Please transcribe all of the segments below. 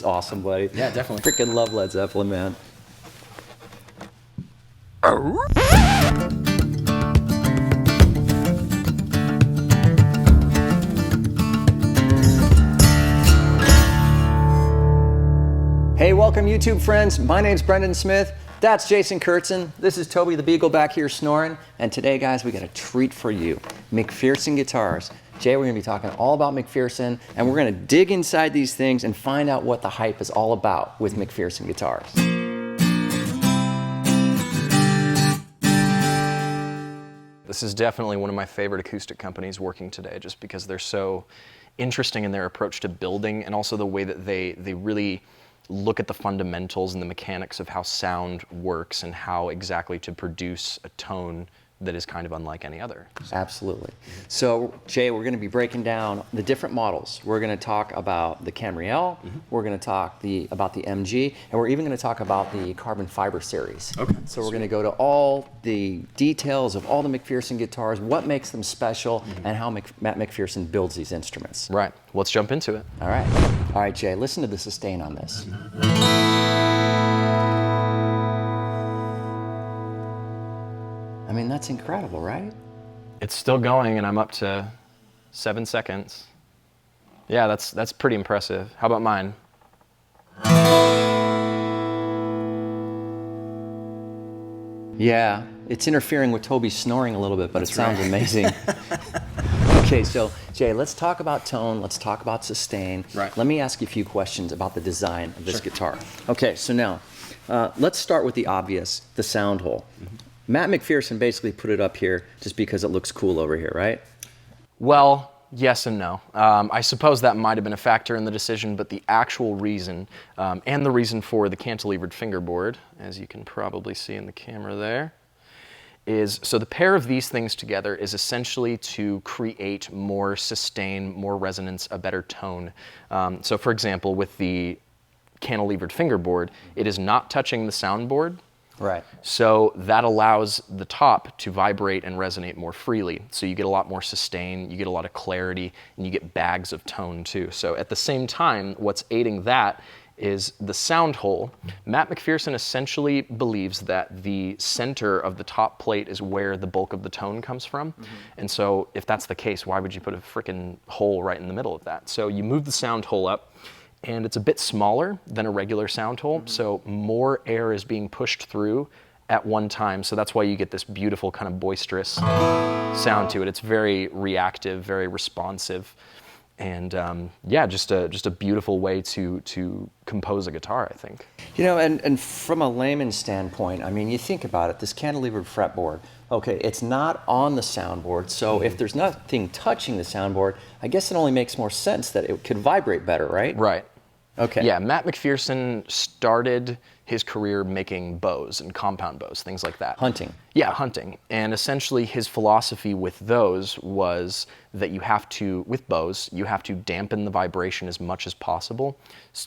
was awesome, buddy. Yeah, definitely. Freaking love Led Zeppelin, man. Hey, welcome YouTube friends. My name's Brendan Smith. That's Jason Kurtzen. This is Toby the Beagle back here snoring. And today, guys, we got a treat for you. McPherson guitars. Jay, we're gonna be talking all about McPherson, and we're gonna dig inside these things and find out what the hype is all about with McPherson guitars. This is definitely one of my favorite acoustic companies working today, just because they're so interesting in their approach to building, and also the way that they really look at the fundamentals and the mechanics of how sound works and how exactly to produce a tone that is kind of unlike any other. Absolutely. So, Jay, we're going to be breaking down the different models. We're going to talk about the Camry-L, we're going to talk about the MG, and we're even going to talk about the carbon fiber series. Okay. So we're going to go to all the details of all the McPherson guitars, what makes them special, and how Matt McPherson builds these instruments. Right. Let's jump into it. All right. All right, Jay, listen to the sustain on this. I mean, that's incredible, right? It's still going, and I'm up to 7 seconds. Yeah, that's pretty impressive. How about mine? Yeah, it's interfering with Toby's snoring a little bit, but it sounds amazing. Okay, so Jay, let's talk about tone, let's talk about sustain. Right. Let me ask you a few questions about the design of this guitar. Okay, so now, let's start with the obvious, the sound hole. Matt McPherson basically put it up here just because it looks cool over here, right? Well, yes and no. I suppose that might have been a factor in the decision, but the actual reason, and the reason for the cantilevered fingerboard, as you can probably see in the camera there, is so the pair of these things together is essentially to create more sustain, more resonance, a better tone. So for example, with the cantilevered fingerboard, it is not touching the soundboard. Right. So that allows the top to vibrate and resonate more freely. So you get a lot more sustain, you get a lot of clarity, and you get bags of tone too. So at the same time, what's aiding that is the sound hole. Matt McPherson essentially believes that the center of the top plate is where the bulk of the tone comes from. And so if that's the case, why would you put a freaking hole right in the middle of that? So you move the sound hole up, and it's a bit smaller than a regular sound hole, so more air is being pushed through at one time, so that's why you get this beautiful kind of boisterous sound to it. It's very reactive, very responsive, and yeah, just a beautiful way to compose a guitar, I think. You know, and from a layman's standpoint, I mean, you think about it, this cantilevered fretboard, okay, it's not on the soundboard, so if there's nothing touching the soundboard, I guess it only makes more sense that it could vibrate better, right? Right. Okay. Yeah, Matt McPherson started his career making bows and compound bows, things like that. Hunting. Yeah, hunting. And essentially his philosophy with those was that you have to, with bows, you have to dampen the vibration as much as possible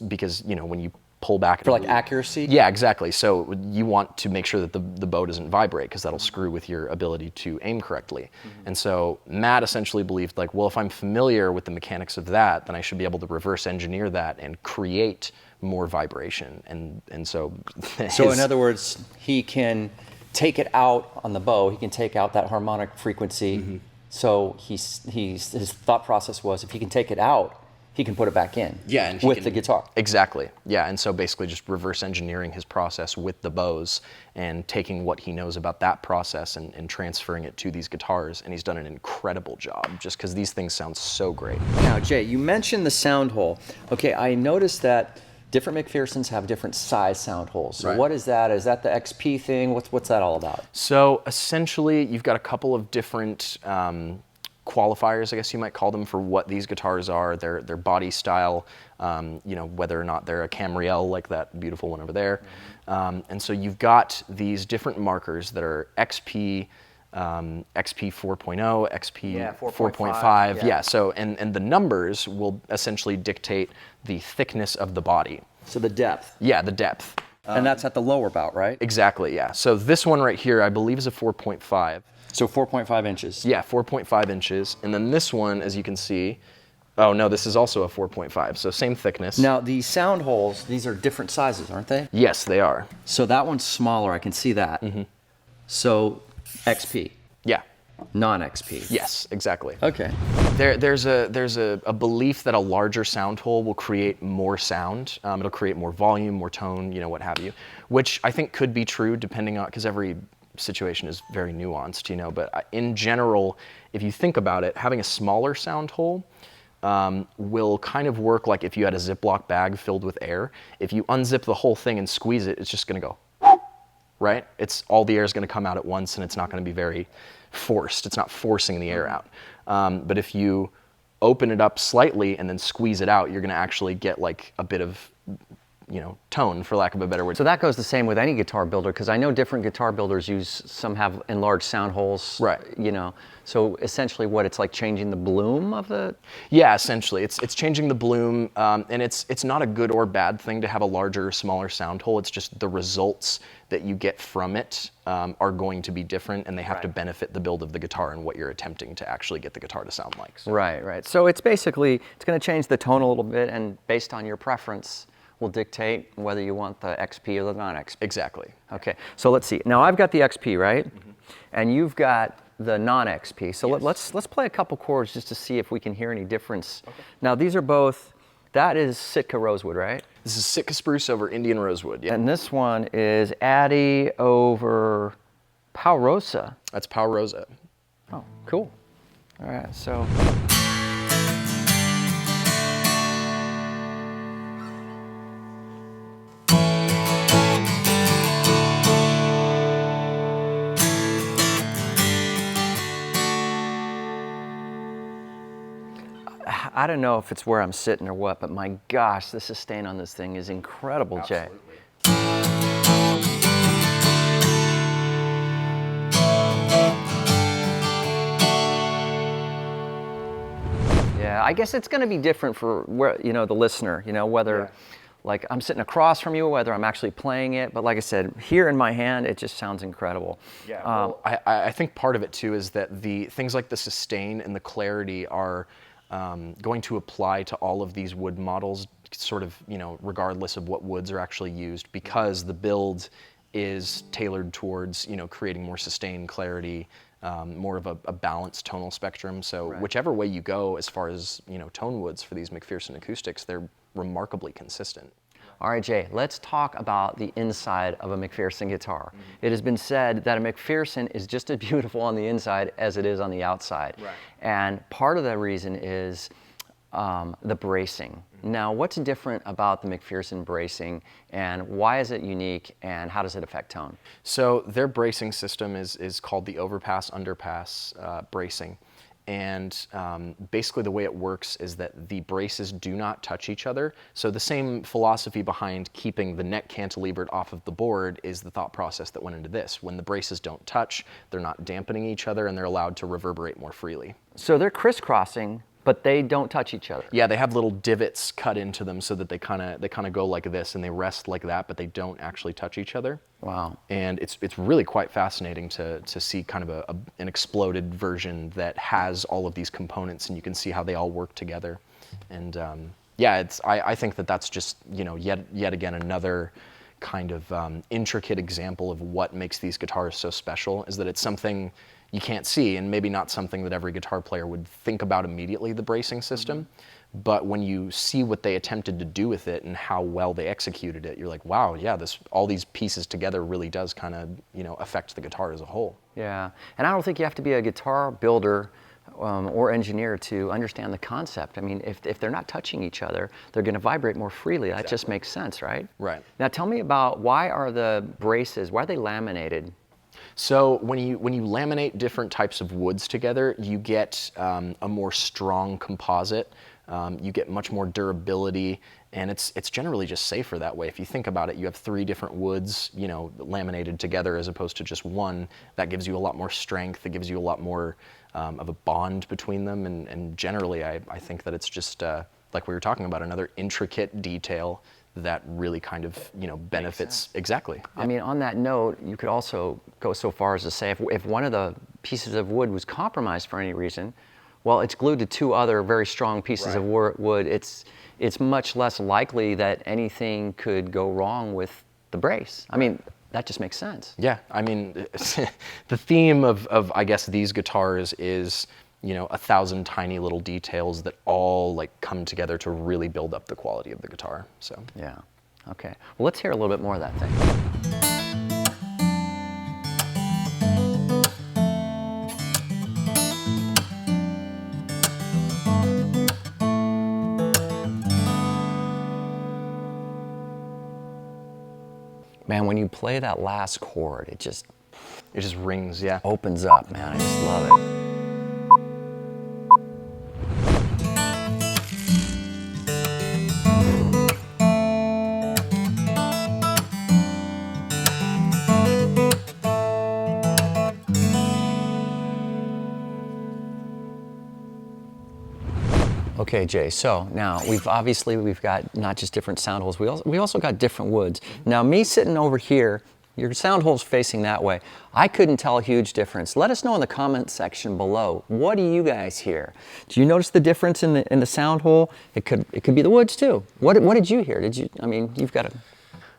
because, you know, when you pull back. For like accuracy? Yeah, exactly. So you want to make sure that the bow doesn't vibrate because that'll screw with your ability to aim correctly. And so Matt essentially believed like, well, if I'm familiar with the mechanics of that, then I should be able to reverse engineer that and create more vibration. And so So in other words, he can take it out on the bow, he can take out that harmonic frequency. So his thought process was if he can take it out, he can put it back in with the guitar. Exactly, yeah, and so basically just reverse engineering his process with the bows and taking what he knows about that process and transferring it to these guitars, and he's done an incredible job just because these things sound so great. Now, Jay, you mentioned the sound hole. Okay, I noticed that different McPhersons have different size sound holes. So what is that? Is that the XP thing? What's that all about? So essentially, you've got a couple of different qualifiers, I guess you might call them, for what these guitars are, their body style, you know, whether or not they're a Camry-L like that beautiful one over there. And so you've got these different markers that are XP, XP 4.0, XP 4.5. Yeah, so, and the numbers will essentially dictate the thickness of the body. So the depth. Yeah, the depth. And that's at the lower bout, right? Exactly, yeah. So this one right here, I believe is a 4.5. So 4.5 inches. Yeah, 4.5 inches. And then this one, as you can see, Oh no, this is also a 4.5, so same thickness. Now, the sound holes, these are different sizes, aren't they? Yes, they are. So that one's smaller, I can see that. So XP, Yeah. non-XP. Yes, exactly. Okay. There's a belief that a larger sound hole will create more sound. It'll create more volume, more tone, what have you, which I think could be true depending on, because every situation is very nuanced, but in general, if you think about it, having a smaller sound hole will kind of work like if you had a Ziploc bag filled with air. If you unzip the whole thing and squeeze it, it's just gonna go, right? All the air is gonna come out at once and it's not gonna be very forced. It's not forcing the air out. But if you open it up slightly and then squeeze it out, you're gonna actually get like a bit of, tone, for lack of a better word. So that goes the same with any guitar builder, because I know different guitar builders some have enlarged sound holes. Right. So essentially what, it's like changing the bloom of the... Yeah, essentially. It's changing the bloom, and it's not a good or bad thing to have a larger or smaller sound hole. It's just the results that you get from it are going to be different, and they have to benefit the build of the guitar and what you're attempting to actually get the guitar to sound like. So. Right. So it's basically, it's going to change the tone a little bit, and based on your preference, will dictate whether you want the XP or the non-XP. Exactly. Okay, so let's see. Now I've got the XP, right? And you've got the non-XP. So let's play a couple chords just to see if we can hear any difference. Okay. Now these are both, that is Sitka Rosewood, right? This is Sitka Spruce over Indian Rosewood, yeah. And this one is Addy over Paurosa. That's Paurosa. Oh, cool. All right, so. I don't know if it's where I'm sitting or what, but my gosh, the sustain on this thing is incredible, Absolutely. Jay. Yeah, I guess it's going to be different for where, the listener, whether like I'm sitting across from you, whether I'm actually playing it, but like I said, here in my hand, it just sounds incredible. Yeah, well, I think part of it too is that the things like the sustain and the clarity are going to apply to all of these wood models, sort of, regardless of what woods are actually used, because the build is tailored towards, creating more sustain, clarity, more of a balanced tonal spectrum. So whichever way you go, as far as, tone woods for these McPherson acoustics, they're remarkably consistent. All right, Jay, let's talk about the inside of a McPherson guitar. It has been said that a McPherson is just as beautiful on the inside as it is on the outside. Right. And part of the reason is the bracing. Now, what's different about the McPherson bracing, and why is it unique, and how does it affect tone? So their bracing system is called the overpass underpass bracing. And basically the way it works is that the braces do not touch each other. So the same philosophy behind keeping the neck cantilevered off of the board is the thought process that went into this. When the braces don't touch, they're not dampening each other, and they're allowed to reverberate more freely. So they're crisscrossing, but they don't touch each other. Yeah, they have little divots cut into them so that they kind of go like this, and they rest like that, but they don't actually touch each other. Wow. And it's really quite fascinating to see kind of an exploded version that has all of these components, and you can see how they all work together. And yeah, I think that's just, yet again another kind of intricate example of what makes these guitars so special, is that it's something you can't see, and maybe not something that every guitar player would think about immediately, the bracing system. But when you see what they attempted to do with it and how well they executed it, you're like, wow, yeah, all these pieces together really does kind of, affect the guitar as a whole. Yeah, and I don't think you have to be a guitar builder or engineer to understand the concept. I mean, if they're not touching each other, they're going to vibrate more freely. That just makes sense, right? Right. Now tell me about, why are the braces, why are they laminated? So when you laminate different types of woods together, you get a more strong composite. You get much more durability, and it's generally just safer that way. If you think about it, you have 3 different woods, laminated together as opposed to just one. That gives you a lot more strength. It gives you a lot more of a bond between them, and generally, I think that it's just like we were talking about, another intricate detail that really kind of, benefits. Exactly. I mean, on that note, you could also go so far as to say if one of the pieces of wood was compromised for any reason, well, it's glued to two other very strong pieces of wood. It's much less likely that anything could go wrong with the brace. I mean, that just makes sense. Yeah, I mean, the theme of I guess these guitars is, you know, 1,000 tiny little details that all like come together to really build up the quality of the guitar. So yeah, okay. Well, let's hear a little bit more of that thing. Man, when you play that last chord, it just rings, yeah. opens up, man. I just love it. Okay, Jay, so now we've got not just different sound holes, we also got different woods. Now me sitting over here, your sound hole's facing that way. I couldn't tell a huge difference. Let us know in the comment section below. What do you guys hear? Do you notice the difference in the sound hole? It could be the woods too. What did you hear? I mean, you've got a...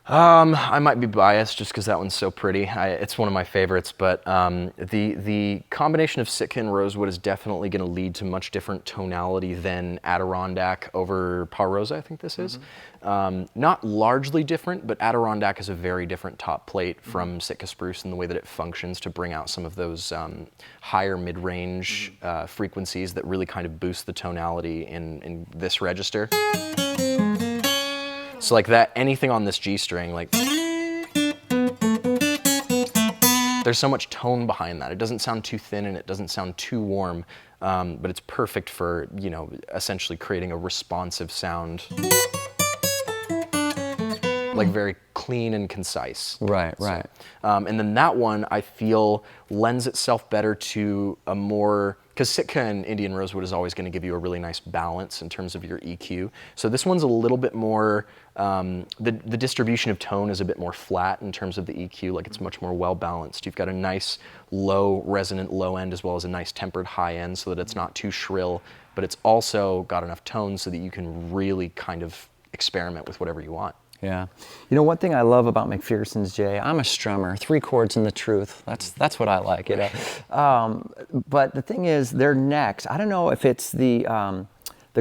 I might be biased just because that one's so pretty. It's one of my favorites, but the combination of Sitka and rosewood is definitely going to lead to much different tonality than Adirondack over Parosa, I think this is. Not largely different, but Adirondack is a very different top plate from Sitka spruce in the way that it functions to bring out some of those higher mid-range frequencies that really kind of boost the tonality in this register. So like that, anything on this G string, like, there's so much tone behind that. It doesn't sound too thin and it doesn't sound too warm, but it's perfect for, you know, essentially creating a responsive sound. Like very clean and concise. Right. And then that one, I feel, lends itself better to a more, because Sitka and Indian rosewood is always going to give you a really nice balance in terms of your EQ. So this one's a little bit more, the distribution of tone is a bit more flat in terms of the EQ, like it's much more well balanced. You've got a nice low resonant low end as well as a nice tempered high end so that it's not too shrill, but it's also got enough tone so that you can really kind of experiment with whatever you want. Yeah. You know, one thing I love about McPherson's, Jay, I'm a strummer, 3 chords and the truth. That's what I like, you know. But the thing is, their necks, I don't know if it's the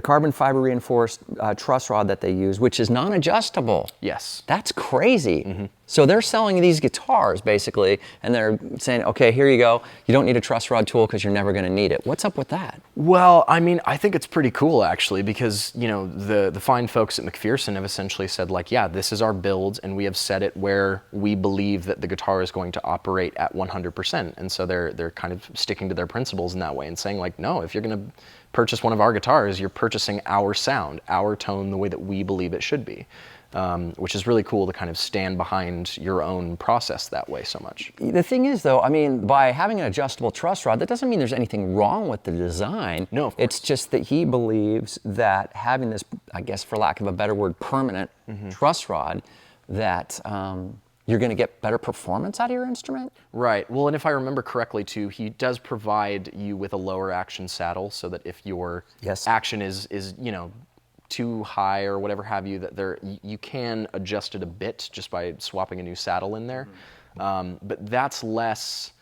carbon fiber reinforced truss rod that they use, which is non-adjustable. Yes. That's crazy. So they're selling these guitars, basically, and they're saying, okay, here you go. You don't need a truss rod tool because you're never going to need it. What's up with that? Well, I mean, I think it's pretty cool, actually, because, you know, the fine folks at McPherson have essentially said, like, yeah, this is our build, and we have set it where we believe that the guitar is going to operate at 100%. And so they're kind of sticking to their principles in that way and saying, like, no, if you're going to purchase one of our guitars, you're purchasing our sound, our tone, the way that we believe it should be. Which is really cool to kind of stand behind your own process that way so much. The thing is, though, I mean, by having an adjustable truss rod, that doesn't mean there's anything wrong with the design. No, of course. It's just that he believes that having this, I guess for lack of a better word, permanent truss rod, that you're going to get better performance out of your instrument? Right. Well, and if I remember correctly, too, he does provide you with a lower action saddle so that if your action is you know, too high or whatever have you, that you can adjust it a bit just by swapping a new saddle in there. But that's less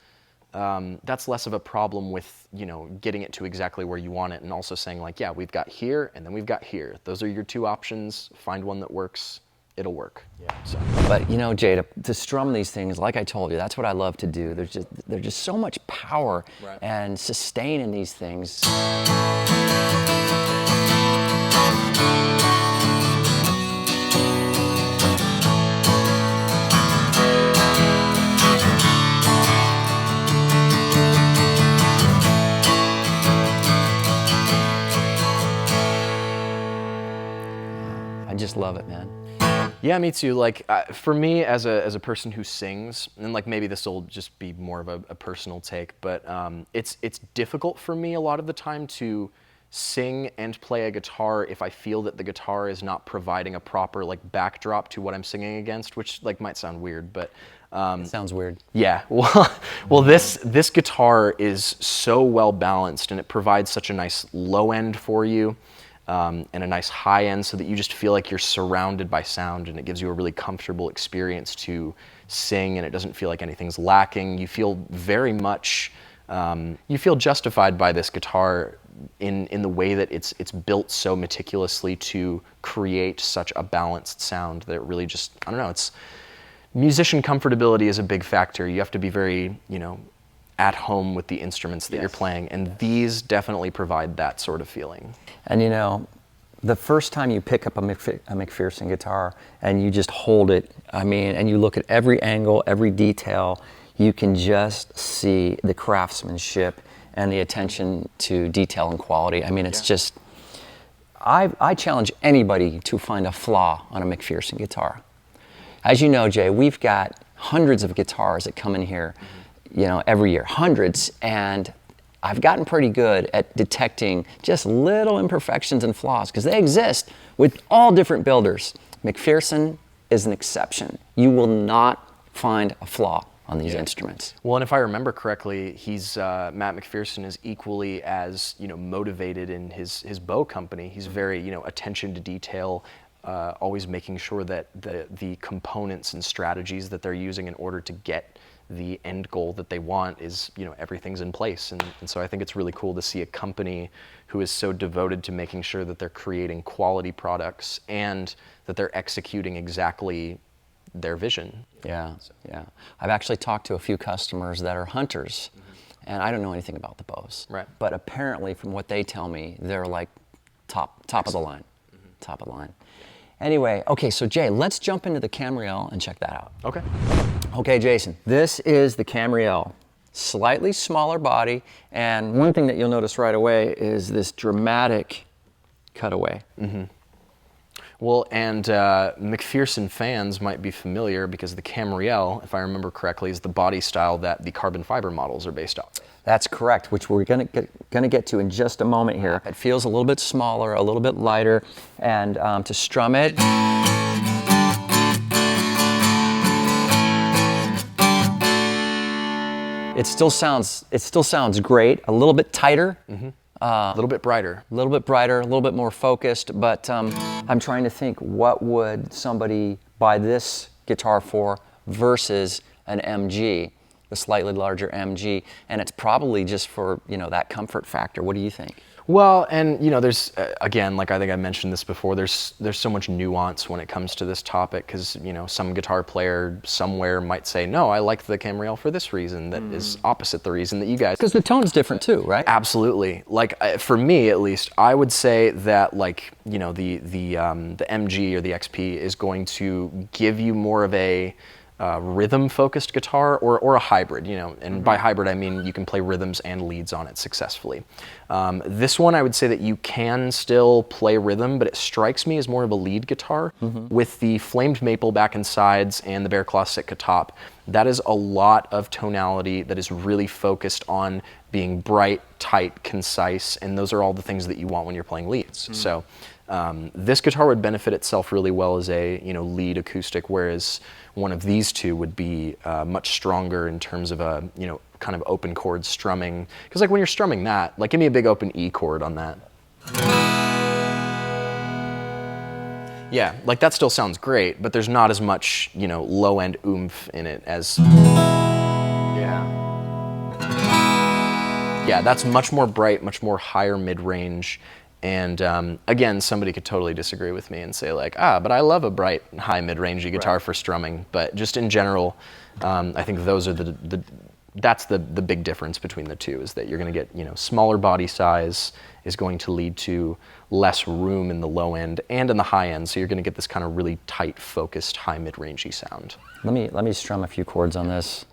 of a problem with, you know, getting it to exactly where you want it and also saying, like, yeah, we've got here and then we've got here. Those are your 2 options. Find one that works. It'll work. Yeah. So. But you know, Jay, to strum these things, like I told you, that's what I love to do. There's just so much power and sustain in these things. I just love it, man. Yeah, me too. Like, for me, as a person who sings, and like maybe this will just be more of a personal take, but it's difficult for me a lot of the time to sing and play a guitar if I feel that the guitar is not providing a proper like backdrop to what I'm singing against, which like might sound weird, but It sounds weird. Yeah, well, this guitar is so well balanced, and it provides such a nice low end for you, and a nice high end, so that you just feel like you're surrounded by sound, and it gives you a really comfortable experience to sing, and it doesn't feel like anything's lacking. You feel very much, you feel justified by this guitar in the way that it's built so meticulously to create such a balanced sound that it really just, I don't know, it's. Musician comfortability is a big factor. You have to be very, at home with the instruments that you're playing, and these definitely provide that sort of feeling. And the first time you pick up a McPherson guitar and you just hold it, and you look at every angle, every detail, you can just see the craftsmanship and the attention to detail and quality. It's just, I challenge anybody to find a flaw on a McPherson guitar. As you know, Jay, we've got hundreds of guitars that come in here, every year, hundreds, and I've gotten pretty good at detecting just little imperfections and flaws, because they exist with all different builders. McPherson is an exception. You will not find a flaw on these instruments. Well, and if I remember correctly, Matt McPherson is equally as motivated in his bow company. He's very attention to detail. Always making sure that the components and strategies that they're using in order to get the end goal that they want is, everything's in place. And so I think it's really cool to see a company who is so devoted to making sure that they're creating quality products and that they're executing exactly their vision. Yeah. I've actually talked to a few customers that are hunters, and I don't know anything about the bows. Right. But apparently, from what they tell me, they're like top of the line. Top of the line. Anyway, okay, so Jay, let's jump into the Camriel and check that out. Okay. Okay, Jason, this is the Camriel. Slightly smaller body, and one thing that you'll notice right away is this dramatic cutaway. Well, and McPherson fans might be familiar because the Camriel, if I remember correctly, is the body style that the carbon fiber models are based off. That's correct, which we're gonna get to in just a moment here. It feels a little bit smaller, a little bit lighter, and to strum it. It still sounds great. A little bit tighter. A little bit brighter. A little bit brighter, a little bit more focused, but I'm trying to think, what would somebody buy this guitar for versus an MG, the slightly larger MG, and it's probably just for, that comfort factor. What do you think? Well, and there's again, like I think I mentioned this before, there's so much nuance when it comes to this topic, because some guitar player somewhere might say, no, I like the Camriel for this reason that is opposite the reason that you guys. Because the tone's different too, right? Absolutely. Like for me at least, I would say that the MG or the XP is going to give you more of a rhythm-focused guitar, or a hybrid, and by hybrid I mean you can play rhythms and leads on it successfully. This one I would say that you can still play rhythm, but it strikes me as more of a lead guitar. With the flamed maple back and sides and the bear claw Sitka top. That is a lot of tonality that is really focused on being bright, tight, concise, and those are all the things that you want when you're playing leads. So this guitar would benefit itself really well as a lead acoustic, whereas one of these two would be much stronger in terms of a kind of open chord strumming. Because like when you're strumming that, like give me a big open E chord on that. Yeah, like that still sounds great, but there's not as much low end oomph in it as. Yeah, that's much more bright, much more higher mid range. And again, somebody could totally disagree with me and say like, but I love a bright, high mid-rangey guitar for strumming. But just in general, I think those are that's the big difference between the two, is that you're going to get, smaller body size is going to lead to less room in the low end and in the high end. So you're going to get this kind of really tight, focused, high mid-rangey sound. Let me strum a few chords on this.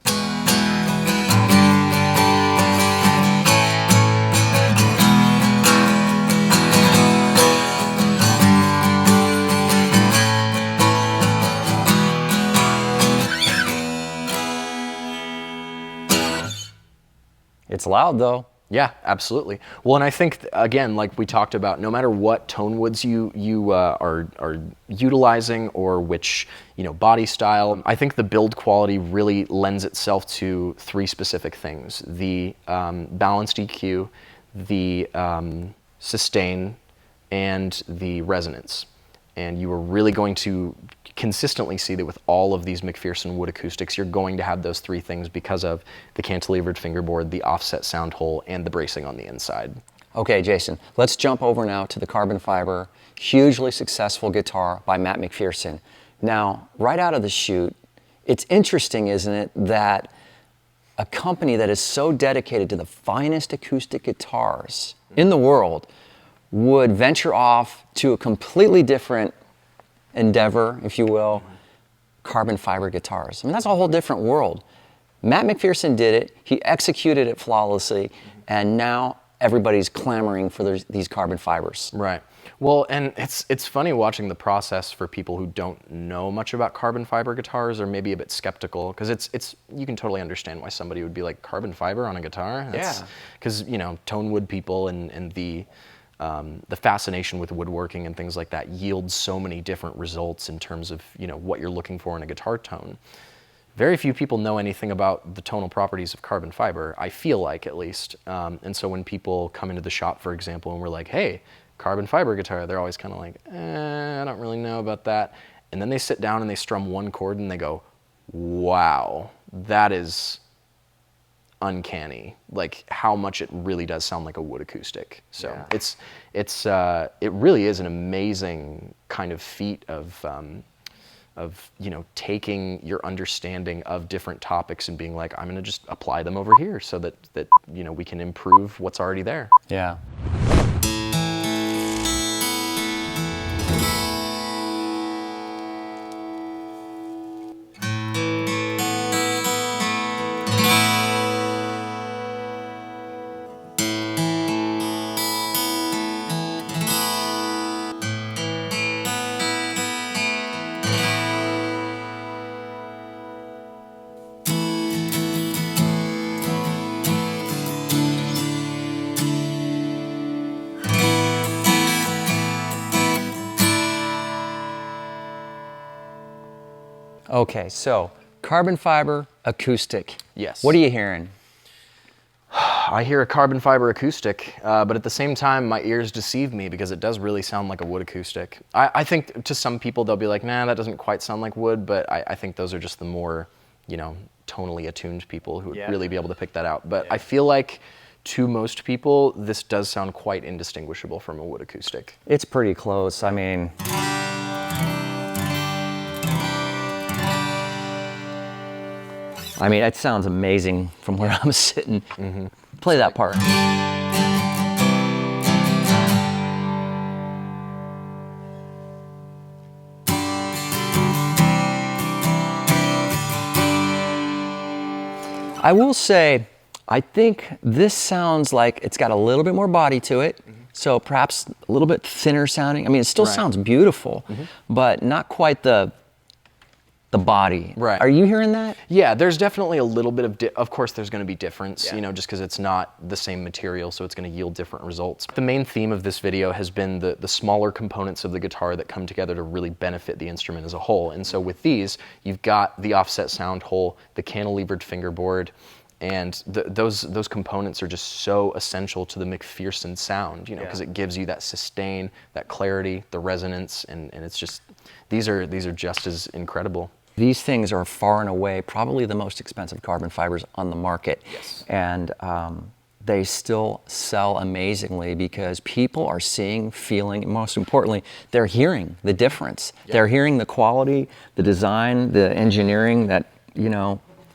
It's loud though. Yeah, absolutely. Well, and I think again, like we talked about, no matter what tone woods you are utilizing or which body style, I think the build quality really lends itself to three specific things: the balanced EQ, the sustain, and the resonance. And you are really going to consistently see that with all of these McPherson wood acoustics, you're going to have those three things because of the cantilevered fingerboard, the offset sound hole, and the bracing on the inside. Okay, Jason, let's jump over now to the carbon fiber, hugely successful guitar by Matt McPherson. Now, right out of the chute, it's interesting, isn't it, that a company that is so dedicated to the finest acoustic guitars in the world would venture off to a completely different endeavor, if you will, carbon fiber guitars. I mean, that's a whole different world. Matt McPherson did it, he executed it flawlessly, and now everybody's clamoring for these carbon fibers. Right. Well, and it's funny watching the process for people who don't know much about carbon fiber guitars or maybe a bit skeptical, because it's you can totally understand why somebody would be like, carbon fiber on a guitar? Yeah. Because, tone wood people and the fascination with woodworking and things like that yields so many different results in terms of what you're looking for in a guitar tone. Very few people know anything about the tonal properties of carbon fiber, I feel like, at least. And so when people come into the shop, for example, and we're like, hey, carbon fiber guitar, they're always kind of like, I don't really know about that. And then they sit down and they strum one chord and they go, wow, that is uncanny, like how much it really does sound like a wood acoustic. So yeah. It really is an amazing kind of feat of taking your understanding of different topics and being like, I'm going to just apply them over here so that we can improve what's already there. Yeah. Okay, so carbon fiber acoustic. Yes. What are you hearing? I hear a carbon fiber acoustic, but at the same time, my ears deceive me because it does really sound like a wood acoustic. I think to some people, they'll be like, nah, that doesn't quite sound like wood, but I think those are just the more, tonally attuned people who would really be able to pick that out. But I feel like to most people, this does sound quite indistinguishable from a wood acoustic. It's pretty close. I mean, it sounds amazing from where I'm sitting. Mm-hmm. Play that part. I will say, I think this sounds like it's got a little bit more body to it. Mm-hmm. So perhaps a little bit thinner sounding. It still sounds beautiful, but not quite the body. Right. Are you hearing that? Yeah, there's definitely a little bit of course there's going to be difference, just because it's not the same material, so it's going to yield different results. The main theme of this video has been the smaller components of the guitar that come together to really benefit the instrument as a whole. And so with these, you've got the offset sound hole, the cantilevered fingerboard, and those components are just so essential to the McPherson sound, because it gives you that sustain, that clarity, the resonance, and it's just, these are just as incredible. These things are far and away probably the most expensive carbon fibers on the market. Yes. And they still sell amazingly because people are seeing, feeling, and most importantly, they're hearing the difference. Yeah. They're hearing the quality, the design, the engineering that,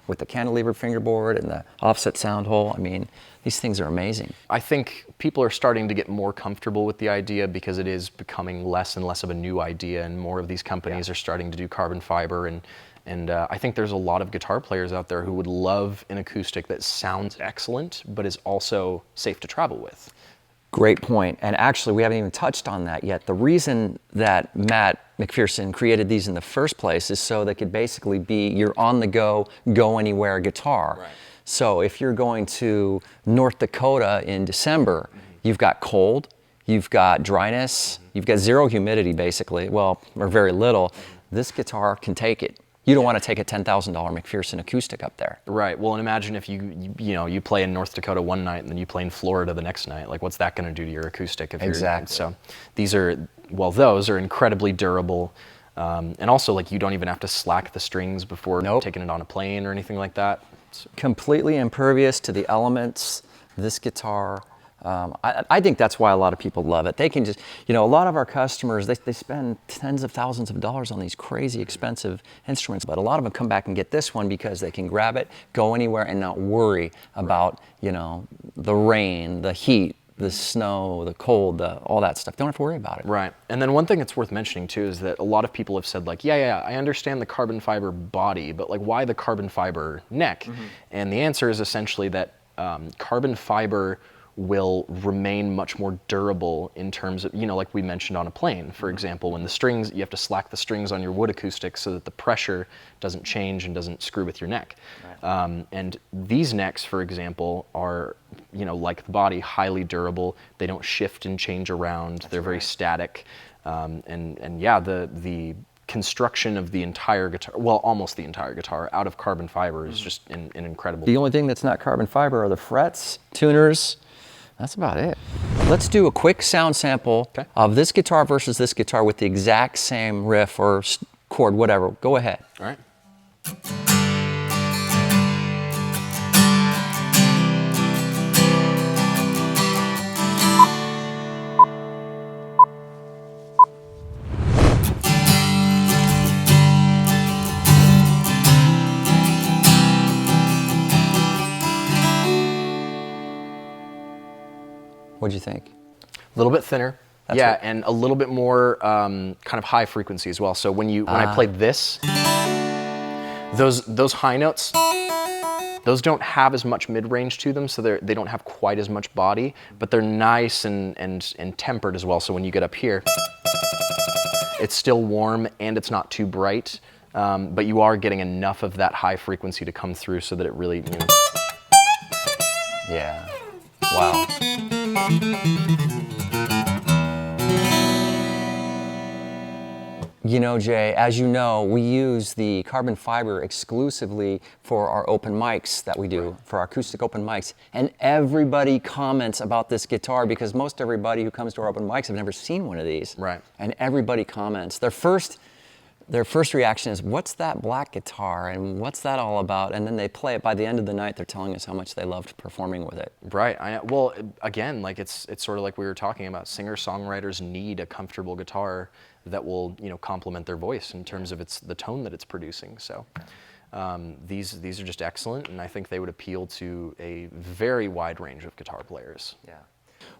with the cantilevered fingerboard and the offset sound hole. These things are amazing. I think people are starting to get more comfortable with the idea because it is becoming less and less of a new idea, and more of these companies are starting to do carbon fiber. And I think there's a lot of guitar players out there who would love an acoustic that sounds excellent, but is also safe to travel with. Great point. And actually, we haven't even touched on that yet. The reason that Matt McPherson created these in the first place is so they could basically be your on-the-go, go-anywhere guitar. Right. So if you're going to North Dakota in December, you've got cold, you've got dryness, you've got zero humidity basically, well, or very little. This guitar can take it. You don't want to take a $10,000 McPherson acoustic up there. Right. Well, and imagine if you play in North Dakota one night and then you play in Florida the next night. Like, what's that going to do to your acoustic? Exactly. So these are, well, those are incredibly durable. And also, like, you don't even have to slack the strings before taking it on a plane or anything like that. Completely impervious to the elements. This guitar, I think that's why a lot of people love it. They can just, a lot of our customers, they spend tens of thousands of dollars on these crazy expensive instruments, but a lot of them come back and get this one because they can grab it, go anywhere, and not worry about, the rain, the heat, the snow, the cold, all that stuff. Don't have to worry about it. Right. And then one thing that's worth mentioning too is that a lot of people have said, like, yeah, I understand the carbon fiber body, but like, why the carbon fiber neck? And the answer is essentially that carbon fiber will remain much more durable in terms of, like we mentioned on a plane, for example, when the strings, you have to slack the strings on your wood acoustic so that the pressure doesn't change and doesn't screw with your neck. Right. And these necks, for example, are, like the body, highly durable. They don't shift and change around. They're very static. And yeah, the construction of the entire guitar, well, almost the entire guitar, out of carbon fiber is just an incredible. The only thing that's not carbon fiber are the frets, tuners. That's about it. Let's do a quick sound sample of this guitar versus this guitar with the exact same riff or chord, whatever. Go ahead. All right. What'd you think? A little bit thinner. And a little bit more kind of high frequency as well. So when I played this, those high notes, those don't have as much mid-range to them, so they don't have quite as much body, but they're nice and tempered as well. So when you get up here, it's still warm and it's not too bright, but you are getting enough of that high frequency to come through so that it really, Yeah. Wow. Jay, as you know, we use the carbon fiber exclusively for our open mics that we do, for our acoustic open mics. And everybody comments about this guitar because most everybody who comes to our open mics have never seen one of these. Right. And everybody comments. Their first reaction is, what's that black guitar and what's that all about? And then they play it. By the end of the night, they're telling us how much they loved performing with it. Right. Well, again, like it's sort of like we were talking about. Singer-songwriters need a comfortable guitar that will, complement their voice in terms of the tone that it's producing. So these are just excellent, and I think they would appeal to a very wide range of guitar players. Yeah.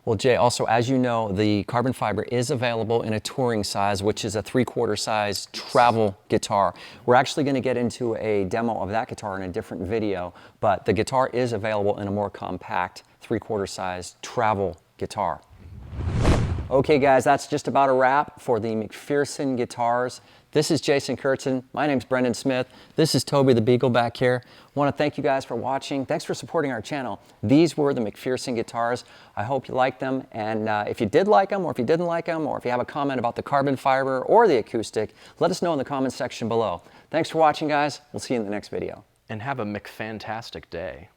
Well, Jay, also, as you know, the carbon fiber is available in a touring size, which is a 3/4 size travel guitar. We're actually going to get into a demo of that guitar in a different video, but the guitar is available in a more compact 3/4 size travel guitar. Okay, guys, that's just about a wrap for the McPherson guitars. This is Jason Kurtzen. My name's Brendan Smith. This is Toby the Beagle back here. I want to thank you guys for watching. Thanks for supporting our channel. These were the McPherson guitars. I hope you liked them. And if you did like them, or if you didn't like them, or if you have a comment about the carbon fiber or the acoustic, let us know in the comments section below. Thanks for watching, guys. We'll see you in the next video. And have a McFantastic day.